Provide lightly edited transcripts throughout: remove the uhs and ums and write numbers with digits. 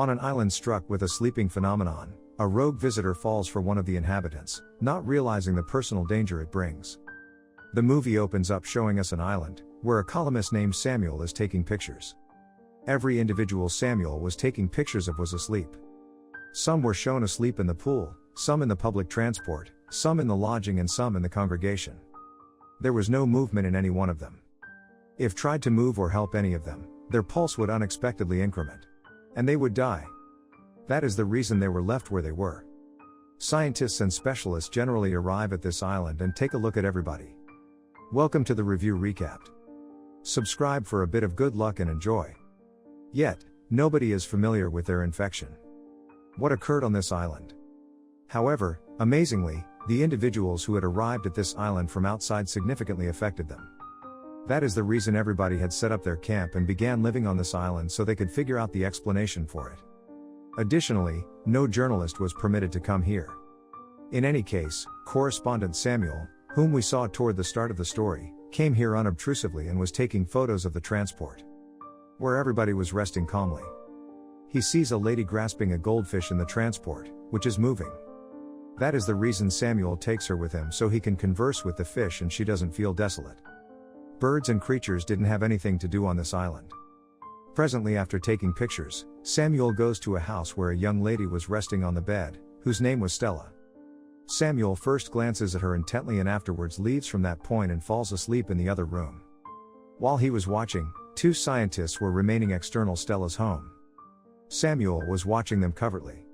On an island struck with a sleeping phenomenon, a rogue visitor falls for one of the inhabitants, not realizing the personal danger it brings. The movie opens up showing us an island, where a columnist named Samuel is taking pictures. Every individual Samuel was taking pictures of was asleep. Some were shown asleep in the pool, some in the public transport, some in the lodging and some in the congregation. There was no movement in any one of them. If tried to move or help any of them, their pulse would unexpectedly increment. And they would die. That is the reason they were left where they were. Scientists and specialists generally arrive at this island and take a look at everybody. Welcome to the review recapped. Subscribe for a bit of good luck and enjoy. Yet, nobody is familiar with their infection. What occurred on this island? However, amazingly, the individuals who had arrived at this island from outside significantly affected them. That is the reason everybody had set up their camp and began living on this island so they could figure out the explanation for it. Additionally, no journalist was permitted to come here. In any case, correspondent Samuel, whom we saw toward the start of the story, came here unobtrusively and was taking photos of the transport, where everybody was resting calmly. He sees a lady grasping a goldfish in the transport, which is moving. That is the reason Samuel takes her with him so he can converse with the fish and she doesn't feel desolate. Birds and creatures didn't have anything to do on this island. Presently, after taking pictures, Samuel goes to a house where a young lady was resting on the bed, whose name was Stella. Samuel first glances at her intently and afterwards leaves from that point and falls asleep in the other room. While he was watching, two scientists were remaining external Stella's home. Samuel was watching them covertly.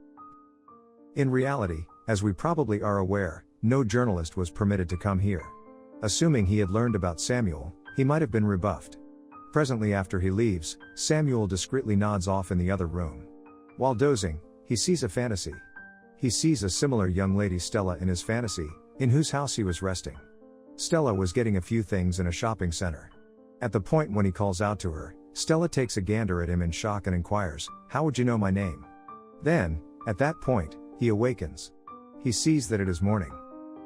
In reality, as we probably are aware, no journalist was permitted to come here. Assuming he had learned about Samuel, he might have been rebuffed. Presently after he leaves, Samuel discreetly nods off in the other room. While dozing, he sees a fantasy. He sees a similar young lady Stella in his fantasy, in whose house he was resting. Stella was getting a few things in a shopping center. At the point when he calls out to her, Stella takes a gander at him in shock and inquires, "How would you know my name?" Then, at that point, he awakens. He sees that it is morning.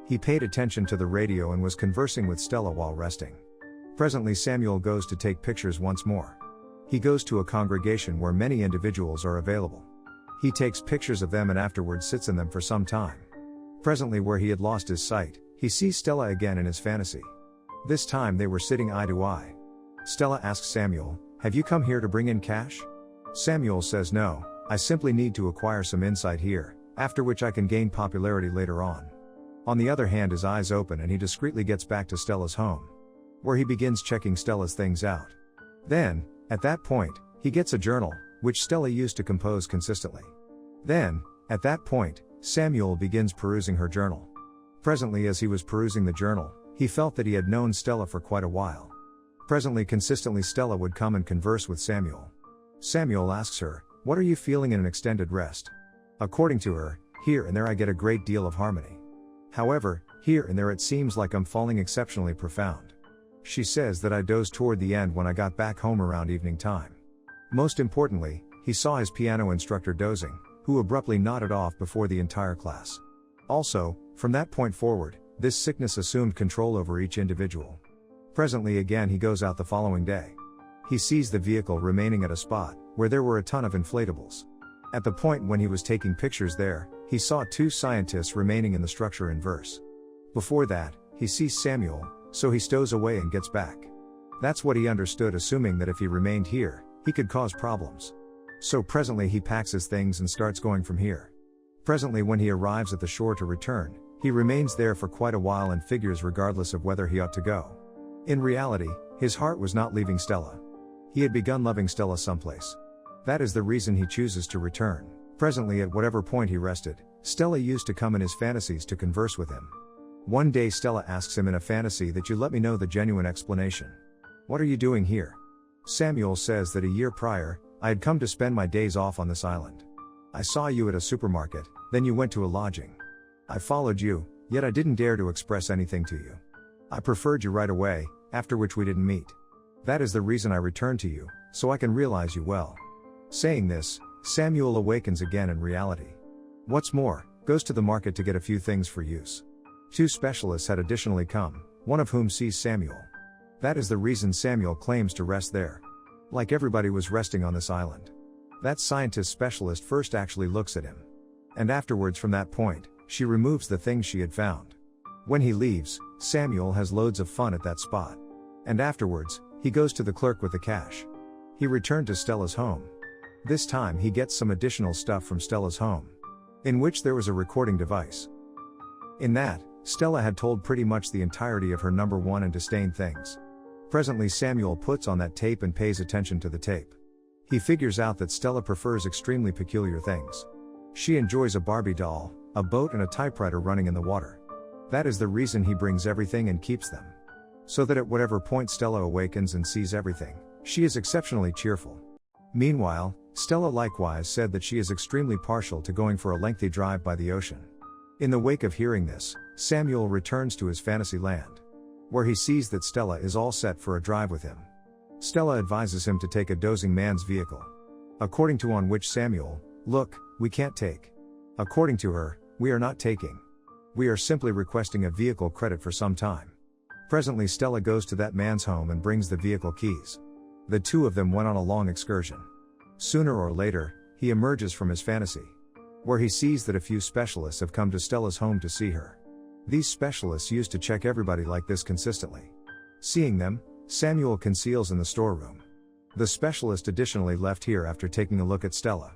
He paid attention to the radio and was conversing with Stella while resting. Presently Samuel goes to take pictures once more. He goes to a congregation where many individuals are available. He takes pictures of them and afterwards sits in them for some time. Presently, where he had lost his sight, he sees Stella again in his fantasy. This time they were sitting eye to eye. Stella asks Samuel, "Have you come here to bring in cash?" Samuel says, "No, I simply need to acquire some insight here, after which I can gain popularity later on." On the other hand, his eyes open and he discreetly gets back to Stella's home, where he begins checking Stella's things out. Then, at that point, he gets a journal, which Stella used to compose consistently. Then, at that point, Samuel begins perusing her journal. Presently, as he was perusing the journal, he felt that he had known Stella for quite a while. Presently, consistently Stella would come and converse with Samuel. Samuel asks her, "What are you feeling in an extended rest?" According to her, "Here and there I get a great deal of harmony. However, here and there it seems like I'm falling exceptionally profound." She says that I dozed toward the end when I got back home around evening time. Most importantly, he saw his piano instructor dozing, who abruptly nodded off before the entire class. Also, from that point forward, this sickness assumed control over each individual. Presently again he goes out the following day. He sees the vehicle remaining at a spot, where there were a ton of inflatables. At the point when he was taking pictures there, he saw two scientists remaining in the structure in verse. Before that, he sees Samuel, so he stows away and gets back. That's what he understood, assuming that if he remained here, he could cause problems. So presently he packs his things and starts going from here. Presently when he arrives at the shore to return, he remains there for quite a while and figures regardless of whether he ought to go. In reality, his heart was not leaving Stella. He had begun loving Stella someplace. That is the reason he chooses to return. Presently, at whatever point he rested, Stella used to come in his fantasies to converse with him. One day Stella asks him in a fantasy that you let me know the genuine explanation. "What are you doing here?" Samuel says that a year prior, I had come to spend my days off on this island. I saw you at a supermarket, then you went to a lodging. I followed you, yet I didn't dare to express anything to you. I preferred you right away, after which we didn't meet. That is the reason I returned to you, so I can realize you well. Saying this, Samuel awakens again in reality. What's more, goes to the market to get a few things for use. Two specialists had additionally come, one of whom sees Samuel. That is the reason Samuel claims to rest there. Like everybody was resting on this island. That scientist specialist first actually looks at him. And afterwards, from that point, she removes the things she had found. When he leaves, Samuel has loads of fun at that spot. And afterwards, he goes to the clerk with the cash. He returned to Stella's home. This time he gets some additional stuff from Stella's home, in which there was a recording device. In that, Stella had told pretty much the entirety of her number one and disdain things. Presently Samuel puts on that tape and pays attention to the tape. He figures out that Stella prefers extremely peculiar things. She enjoys a Barbie doll, a boat and a typewriter running in the water. That is the reason he brings everything and keeps them. So that at whatever point Stella awakens and sees everything, she is exceptionally cheerful. Meanwhile, Stella likewise said that she is extremely partial to going for a lengthy drive by the ocean. In the wake of hearing this, Samuel returns to his fantasy land, where he sees that Stella is all set for a drive with him. Stella advises him to take a dozing man's vehicle. According to on which Samuel, "Look, we can't take." According to her, "We are not taking. We are simply requesting a vehicle credit for some time." Presently Stella goes to that man's home and brings the vehicle keys. The two of them went on a long excursion. Sooner or later, he emerges from his fantasy, where he sees that a few specialists have come to Stella's home to see her. These specialists used to check everybody like this consistently. Seeing them, Samuel conceals in the storeroom. The specialist additionally left here after taking a look at Stella.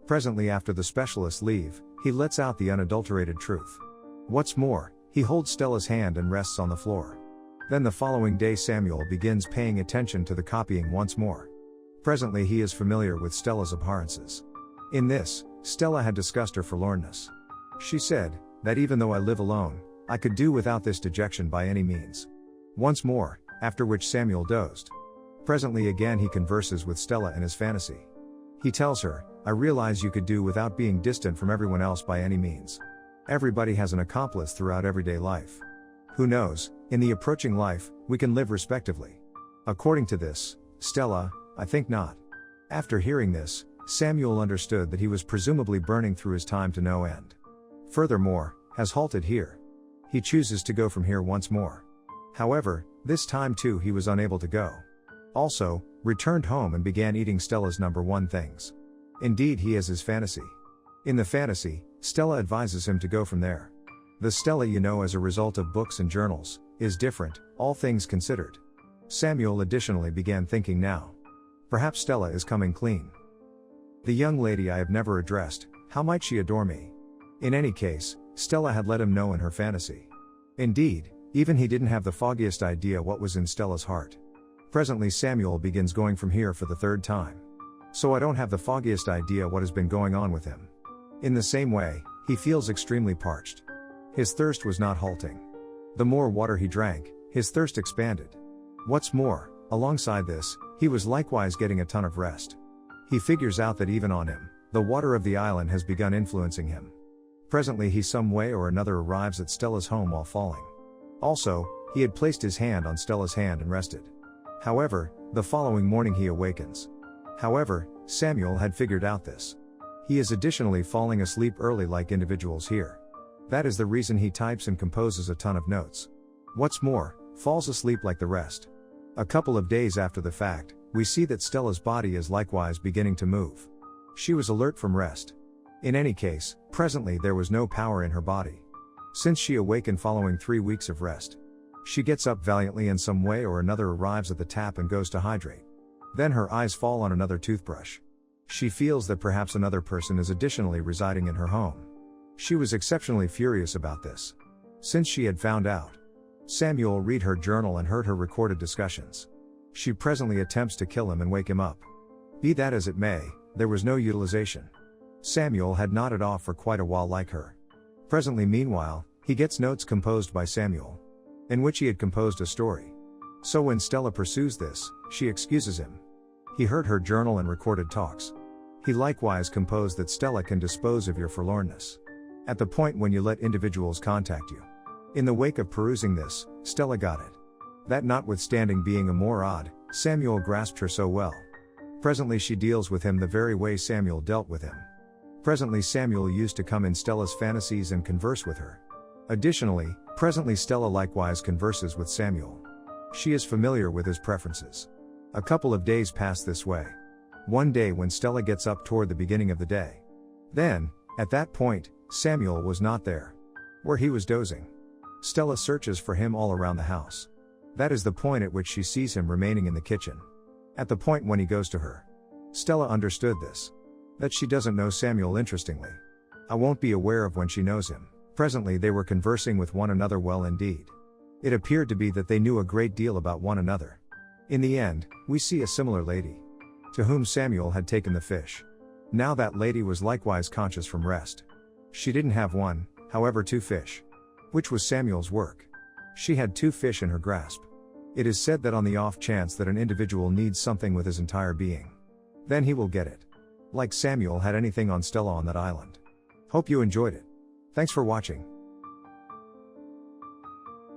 Presently after the specialists leave, he lets out the unadulterated truth. What's more, he holds Stella's hand and rests on the floor. Then the following day Samuel begins paying attention to the copying once more. Presently he is familiar with Stella's abhorrences. In this, Stella had discussed her forlornness. She said, that even though I live alone, I could do without this dejection by any means. Once more, after which Samuel dozed. Presently again he converses with Stella in his fantasy. He tells her, I realize you could do without being distant from everyone else by any means. Everybody has an accomplice throughout everyday life. Who knows, in the approaching life, we can live respectively. According to this, Stella, I think not. After hearing this, Samuel understood that he was presumably burning through his time to no end. Furthermore, has halted here. He chooses to go from here once more. However, this time too he was unable to go. Also, returned home and began eating Stella's number one things. Indeed he has his fantasy. In the fantasy, Stella advises him to go from there. The Stella you know as a result of books and journals, is different, all things considered. Samuel additionally began thinking now. Perhaps Stella is coming clean. The young lady I have never addressed, how might she adore me? In any case, Stella had let him know in her fantasy. Indeed, even he didn't have the foggiest idea what was in Stella's heart. Presently Samuel begins going from here for the third time. So I don't have the foggiest idea what has been going on with him. In the same way, he feels extremely parched. His thirst was not halting. The more water he drank, his thirst expanded. What's more, alongside this, he was likewise getting a ton of rest. He figures out that even on him, the water of the island has begun influencing him. Presently he some way or another arrives at Stella's home while falling. Also, he had placed his hand on Stella's hand and rested. However, the following morning he awakens. However, Samuel had figured out this. He is additionally falling asleep early like individuals here. That is the reason he types and composes a ton of notes. What's more, falls asleep like the rest. A couple of days after the fact, we see that Stella's body is likewise beginning to move. She was alert from rest. In any case, presently there was no power in her body. Since she awakened following 3 weeks of rest. She gets up valiantly in some way or another, arrives at the tap and goes to hydrate. Then her eyes fall on another toothbrush. She feels that perhaps another person is additionally residing in her home. She was exceptionally furious about this. Since she had found out. Samuel read her journal and heard her recorded discussions. She presently attempts to kill him and wake him up. Be that as it may, there was no utilization. Samuel had nodded off for quite a while like her. Presently meanwhile, he gets notes composed by Samuel, in which he had composed a story. So when Stella pursues this, she excuses him. He heard her journal and recorded talks. He likewise composed that Stella can dispose of your forlornness. At the point when you let individuals contact you. In the wake of perusing this, Stella got it. That notwithstanding being a more odd, Samuel grasped her so well. Presently she deals with him the very way Samuel dealt with him. Presently Samuel used to come in Stella's fantasies and converse with her. Additionally, presently Stella likewise converses with Samuel. She is familiar with his preferences. A couple of days pass this way. one day when Stella gets up toward the beginning of the day. Then, at that point, Samuel was not there. Where he was dozing. Stella searches for him all around the house. That is the point at which she sees him remaining in the kitchen. At the point when he goes to her. Stella understood this. That she doesn't know Samuel interestingly. I won't be aware of when she knows him. Presently they were conversing with one another well indeed. It appeared to be that they knew a great deal about one another. In the end, we see a similar lady. To whom Samuel had taken the fish. Now that lady was likewise conscious from rest. She didn't have one, however 2 fish. Which was Samuel's work. She had 2 fish in her grasp. It is said that on the off chance that an individual needs something with his entire being. Then he will get it. Like Samuel had anything on Stella on that island. Hope you enjoyed it. Thanks for watching.